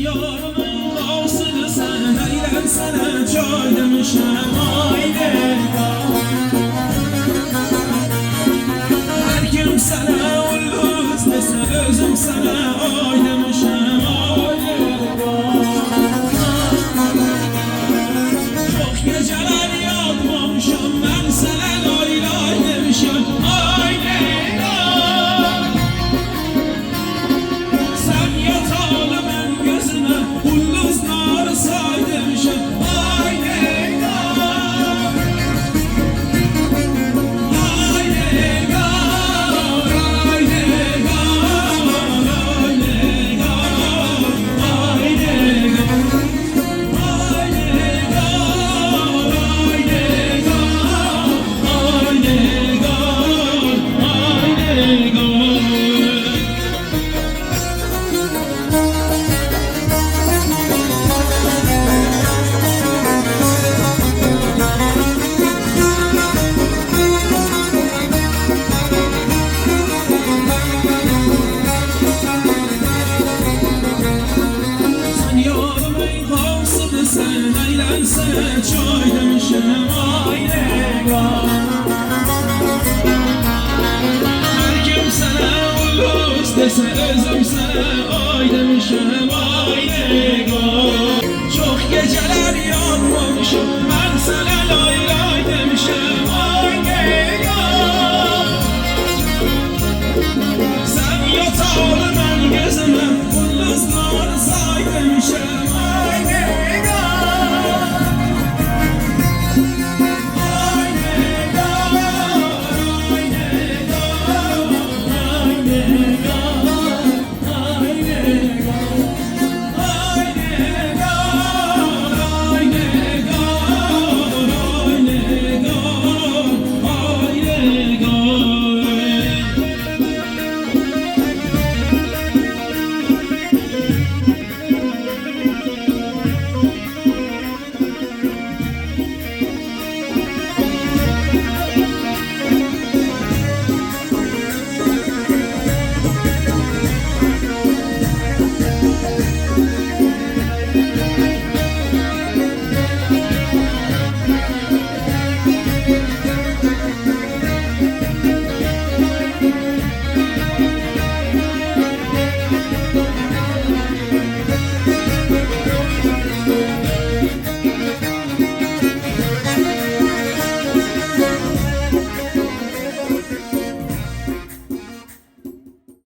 yarımın ağzını sen eğlensene çay demişem aile. Her kim sana ulluz dese özüm sana ay demişem aile. Çok geceler yatmamışam ben sana lay lay demişem aile. Sen yatalı ben gözüme ulluzları say demişem aile. Sen eğlensene çay demişem aile. Her kim sana ulluz dese özüm sana ay demişem aile. Çok geceler yanmamışım ben sana lay lay demişem aile. Sen yatalı ben gözüme